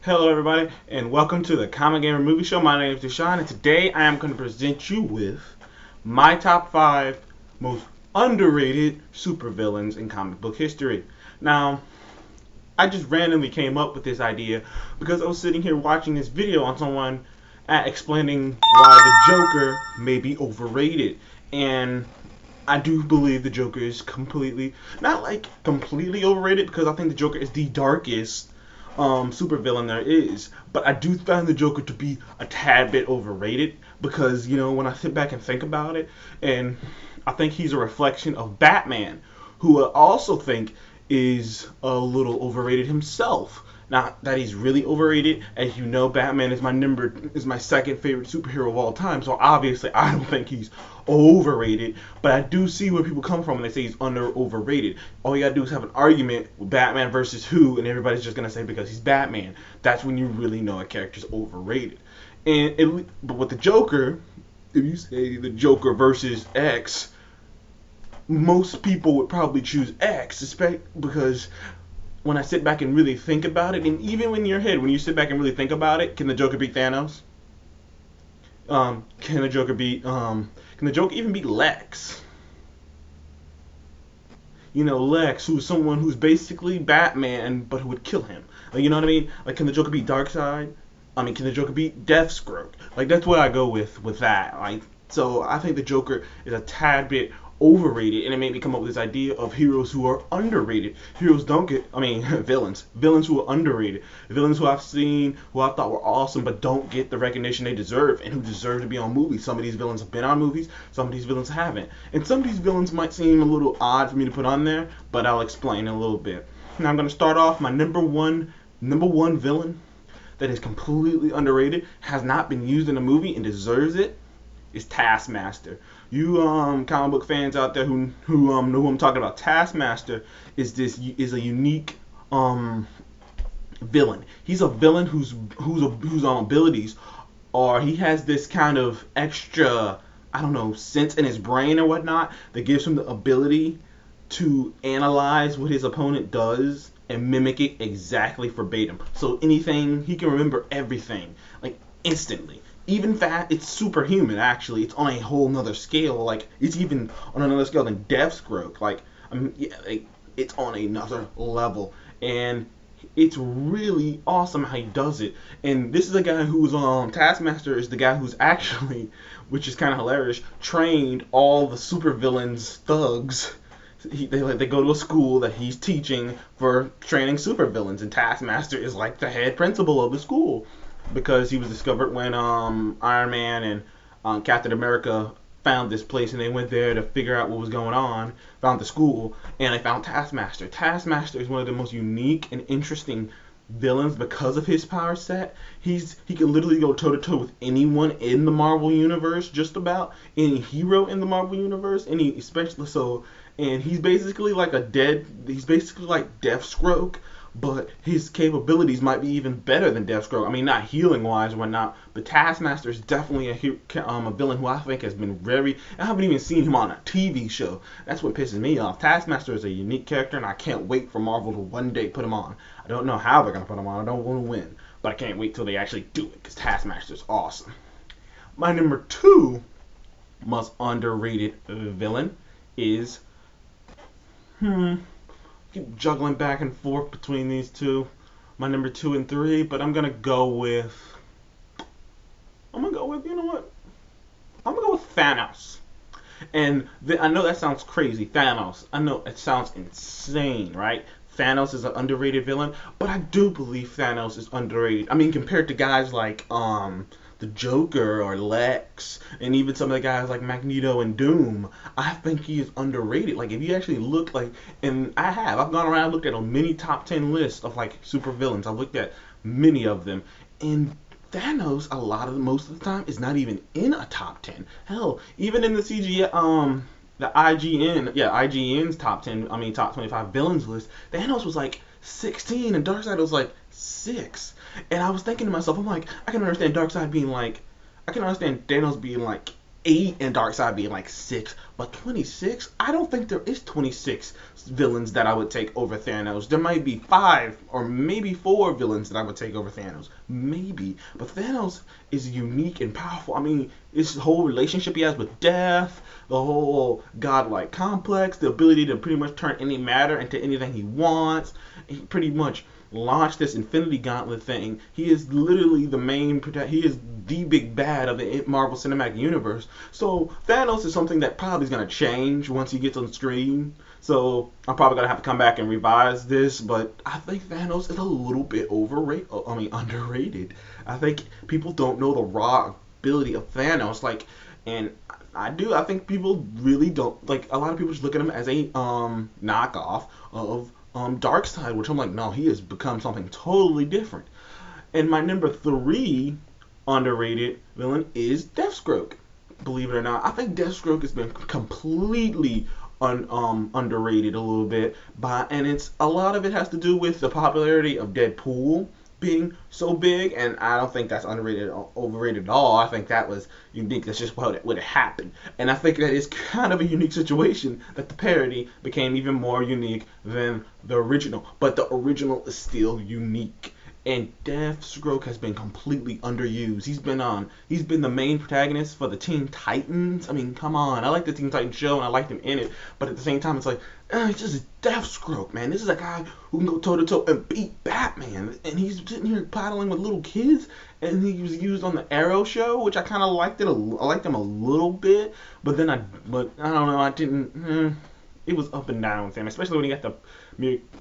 Hello, everybody, and welcome to the Comic Gamer Movie Show. My name is Deshaun, and today I am going to present you with my top 5 most underrated supervillains in comic book history. Now, I just randomly came up with this idea because I was sitting here watching this video on someone explaining why the Joker may be overrated. And I do believe the Joker is not like completely overrated, because I think the Joker is the darkest supervillain there is. But I do find the Joker to be a tad bit overrated because, when I sit back and think about it, and I think he's a reflection of Batman, who I also think is a little overrated himself. Not that he's really overrated, as you know, Batman is my second favorite superhero of all time. So obviously, I don't think he's overrated. But I do see where people come from when they say he's overrated. All you gotta do is have an argument with Batman versus who, and everybody's just gonna say because he's Batman. That's when you really know a character's overrated. But with the Joker, if you say the Joker versus X, most people would probably choose X, because when I sit back and really think about it, and even in your head, when you sit back and really think about it, can the Joker beat Thanos? Can the Joker even beat Lex? Lex, who's someone who's basically Batman, but who would kill him. Like, you know what I mean? Like, can the Joker beat Darkseid? Can the Joker beat Deathstroke? Like, that's what I go with that. Like, so I think the Joker is a tad bit overrated, and it made me come up with this idea of heroes who are underrated. Villains who are underrated. Villains who I've seen, who I thought were awesome, but don't get the recognition they deserve, and who deserve to be on movies. Some of these villains have been on movies, some of these villains haven't. And some of these villains might seem a little odd for me to put on there, but I'll explain in a little bit. Now I'm going to start off my number one villain that is completely underrated, has not been used in a movie, and deserves it, is Taskmaster. You comic book fans out there who know who I'm talking about. Taskmaster is a unique villain. He's a villain whose abilities are, he has this kind of extra, I don't know, sense in his brain or whatnot that gives him the ability to analyze what his opponent does and mimic it exactly verbatim. So anything, he can remember everything, like, instantly. Even it's superhuman, actually. It's on a whole nother scale. Like, it's even on another scale than Deathstroke. It's on another level. And it's really awesome how he does it. And this is a guy who's, Taskmaster is the guy who's actually, which is kind of hilarious, trained all the supervillains thugs. They go to a school that he's teaching for training supervillains. And Taskmaster is like the head principal of the school, because he was discovered when Iron Man and Captain America found this place, and they went there to figure out what was going on, found the school, and they found Taskmaster. Taskmaster is one of the most unique and interesting villains because of his power set. He can literally go toe-to-toe with anyone in the Marvel Universe, just about any hero in the Marvel Universe, and he's basically like Deathstroke, but his capabilities might be even better than Deathstroke. I mean, not healing-wise or whatnot, but Taskmaster is definitely a villain who I think has been I haven't even seen him on a TV show. That's what pisses me off. Taskmaster is a unique character, and I can't wait for Marvel to one day put him on. I don't know how they're going to put him on. I don't want to win, but I can't wait till they actually do it, because Taskmaster is awesome. My number 2 most underrated villain is... keep juggling back and forth between these two, my number 2 and 3, but I'm gonna go with you know what? I'm gonna go with Thanos. And I know that sounds crazy, Thanos. I know it sounds insane, right? Thanos is an underrated villain, but I do believe Thanos is underrated. I mean, compared to guys like the Joker or Lex, and even some of the guys like Magneto and Doom, I think he is underrated. Like, if you actually look, and I've gone around and looked at a mini top 10 list of like super villains. I've looked at many of them, and Thanos, most of the time, is not even in a top 10. Hell, even in the IGN's top 10, top 25 villains list, Thanos was like 16, and Darkseid was like 6. And I was thinking to myself, I'm like, I can understand Thanos being like 8 and Darkseid being like 6, but 26, I don't think there is 26 villains that I would take over Thanos. There might be 5 or maybe 4 villains that I would take over Thanos. Maybe. But Thanos is unique and powerful. I mean, this whole relationship he has with death, the whole godlike complex, the ability to pretty much turn any matter into anything he wants. He pretty much launched this Infinity Gauntlet thing. He is literally the main he is the big bad of the Marvel Cinematic Universe. So Thanos is something that probably is going to change once he gets on screen. So I'm probably going to have to come back and revise this, but I think Thanos is a little bit underrated. I think people don't know the raw ability of Thanos, and I think people really don't, a lot of people just look at him as a knockoff of Darkseid, which I'm like, no, he has become something totally different. And my number 3 underrated villain is Deathstroke. Believe it or not, I think Deathstroke has been completely underrated a little bit, and it's a lot of it has to do with the popularity of Deadpool being so big, and I don't think that's underrated or overrated at all. I think that was unique. That's just what would have happened, and I think that is kind of a unique situation that the parody became even more unique than the original. But the original is still unique. And Deathstroke has been completely underused. He's been the main protagonist for the Teen Titans. I mean, come on. I like the Teen Titans show and I liked him in it, but at the same time, it's like, it's just Deathstroke, man. This is a guy who can go toe to toe and beat Batman, and he's sitting here paddling with little kids. And he was used on the Arrow show, which I kind of liked it. I liked him a little bit, but I don't know. I didn't. It was up and down with him, especially when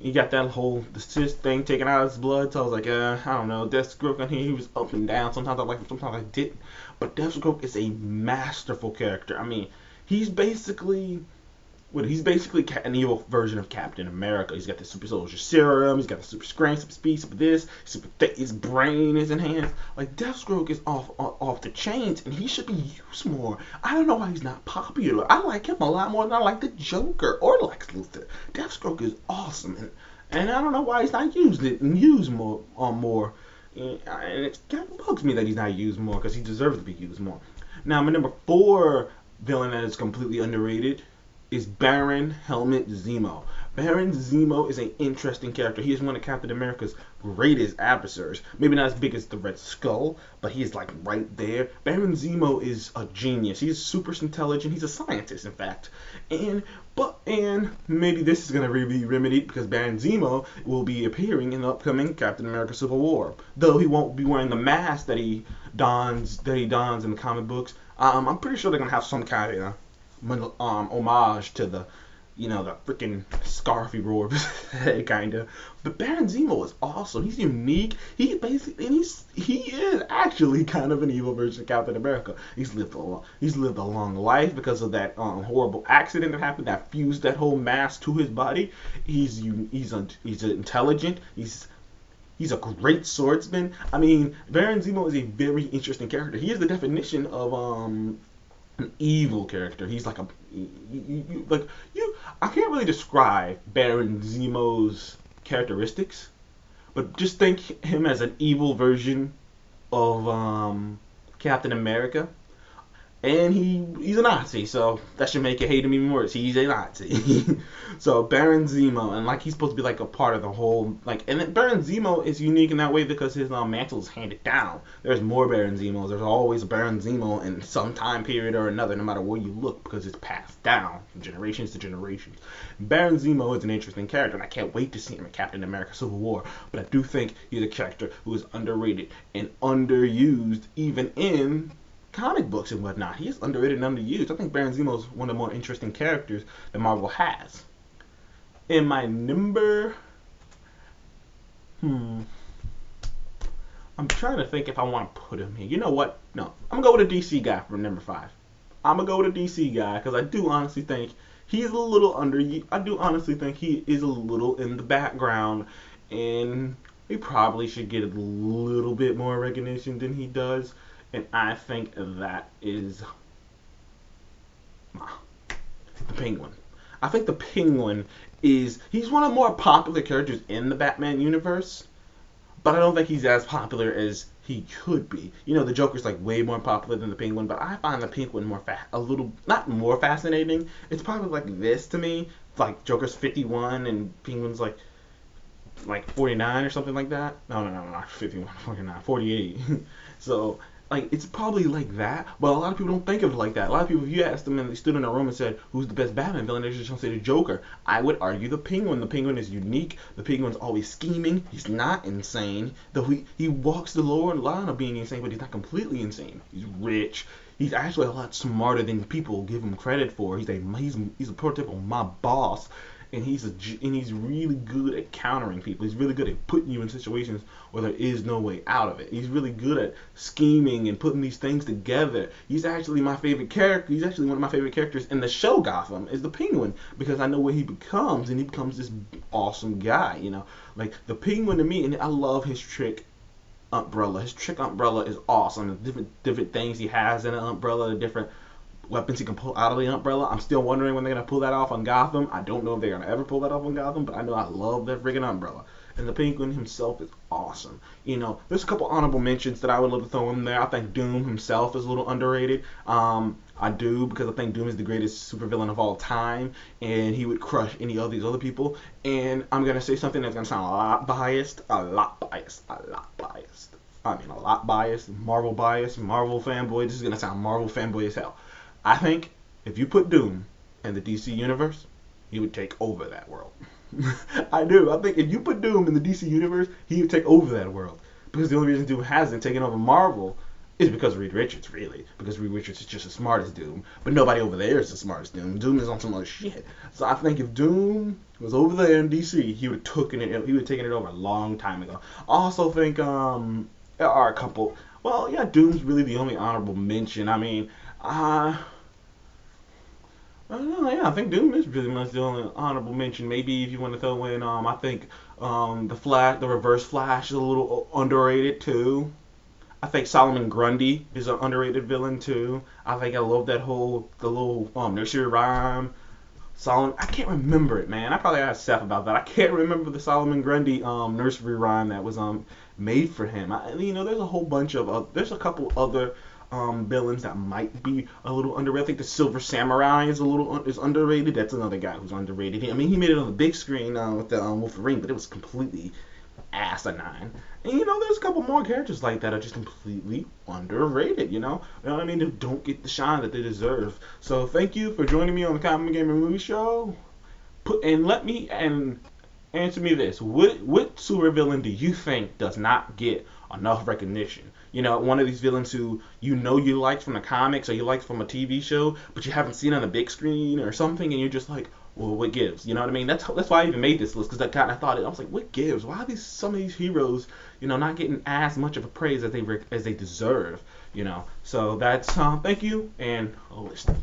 he got that whole the cyst thing taken out of his blood. So I was like, I don't know. Deathstroke on here, he was up and down. Sometimes I liked him, sometimes I didn't. But Deathstroke is a masterful character. I mean, he's basically an evil version of Captain America. He's got the super soldier serum, he's got the super strength, super speed, super this, super thick, his brain is enhanced. Like, Deathstroke is off the chains, and he should be used more. I don't know why he's not popular. I like him a lot more than I like the Joker or Lex Luthor. Deathstroke is awesome, and I don't know why he's not used more. And it kind of bugs me that he's not used more, because he deserves to be used more. Now, my number 4 villain that is completely underrated is Baron Helmut Zemo. Baron Zemo is an interesting character. He is one of Captain America's greatest adversaries. Maybe not as big as the Red Skull, but he is right there. Baron Zemo is a genius. He's super intelligent. He's a scientist, in fact. And maybe this is going to be remedied because Baron Zemo will be appearing in the upcoming Captain America Civil War. Though he won't be wearing the mask that he dons in the comic books. I'm pretty sure they're going to have some kind of homage to the freaking scarf he wore, kind of. But Baron Zemo is awesome. He's unique. He is actually kind of an evil version of Captain America. He's lived a long life because of that horrible accident that happened that fused that whole mass to his body. He's intelligent. He's a great swordsman. I mean, Baron Zemo is a very interesting character. He is the definition of an evil character. He's like I can't really describe Baron Zemo's characteristics, but just think him as an evil version of Captain America. And he's a Nazi, so that should make it hate him even worse. He's a Nazi. So Baron Zemo, and he's supposed to be a part of the whole and then Baron Zemo is unique in that way because his mantle is handed down. There's more Baron Zemos. There's always a Baron Zemo in some time period or another, no matter where you look, because it's passed down from generations to generations. Baron Zemo is an interesting character, and I can't wait to see him in Captain America Civil War. But I do think he's a character who is underrated and underused, even in comic books and whatnot. He is underrated and underused. I think Baron Zemo is one of the more interesting characters that Marvel has. In my number, I'm trying to think if I want to put him here. You know what? No, I'm gonna go with a DC guy for number 5. I'm gonna go with a DC guy because I do honestly think he's a little I do honestly think he is a little in the background, and he probably should get a little bit more recognition than he does. And I think that is the Penguin. I think the Penguin he's one of the more popular characters in the Batman universe, but I don't think he's as popular as he could be. You know, the Joker's like way more popular than the Penguin, but I find the Penguin a little not more fascinating. It's probably like this to me. Like Joker's 51 and Penguin's like 49 or something like that. No, not 51, 49, 48. So like it's probably like that, but a lot of people don't think of it like that. A lot of people, if you asked them and they stood in a room and said, "Who's the best Batman villain?" They're just gonna say the Joker. I would argue the Penguin. The Penguin is unique. The Penguin's always scheming. He's not insane, though he walks the lower line of being insane, but he's not completely insane. He's rich. He's actually a lot smarter than people give him credit for. He's a prototypical mob boss, and he's really good at countering people. He's really good at putting you in situations where there is no way out of it. He's really good at scheming and putting these things together. He's actually my favorite character. He's actually one of my favorite characters in the show Gotham is the Penguin, because I know what he becomes, and he becomes this awesome guy. You know, like the Penguin to me, and I love his trick umbrella. His trick umbrella is awesome. The different things he has in an umbrella, the different weapons he can pull out of the umbrella. I'm still wondering when they're gonna pull that off on Gotham. I don't know if they're gonna ever pull that off on Gotham, but I know I love that friggin' umbrella. And the Penguin himself is awesome. You know, there's a couple honorable mentions that I would love to throw in there. I think Doom himself is a little underrated. I do, because I think Doom is the greatest supervillain of all time, and he would crush any of these other people. And I'm gonna say something that's gonna sound a lot biased, a lot biased. I mean, a lot biased, Marvel fanboy. This is gonna sound Marvel fanboy as hell. I think if you put Doom in the DC universe, he would take over that world. I do. I think if you put Doom in the DC universe, he would take over that world. Because the only reason Doom hasn't taken over Marvel is because of Reed Richards, really. Because Reed Richards is just as smart as Doom. But nobody over there is as smart as Doom. Doom is on some other shit. So I think if Doom was over there in DC, he would have taken it over a long time ago. I also think there are a couple. Well, yeah, Doom's really the only honorable mention. I mean, I don't know, yeah, I think Doom is pretty much the only honorable mention. Maybe if you want to throw in, I think the Reverse Flash is a little underrated too. I think Solomon Grundy is an underrated villain too. I think I love the little nursery rhyme. I can't remember it, man. I probably asked Seth about that. I can't remember the Solomon Grundy nursery rhyme that was made for him. There's a whole bunch of there's a couple other villains that might be a little underrated. I think the Silver Samurai is underrated. That's another guy who's underrated. I mean, he made it on the big screen with the Wolverine, but it was completely asinine. And there's a couple more characters like that are just completely underrated. You know what I mean? They don't get the shine that they deserve. So thank you for joining me on the Comic Gamer Movie Show. Answer me this: what supervillain do you think does not get enough recognition? One of these villains who you liked from the comics or you liked from a TV show, but you haven't seen on the big screen or something, and you're just like, well, what gives? You know what I mean? That's why I even made this list, because I thought I was like, what gives? Why are some of these heroes, not getting as much of a praise as they deserve? So that's thank you, and listening.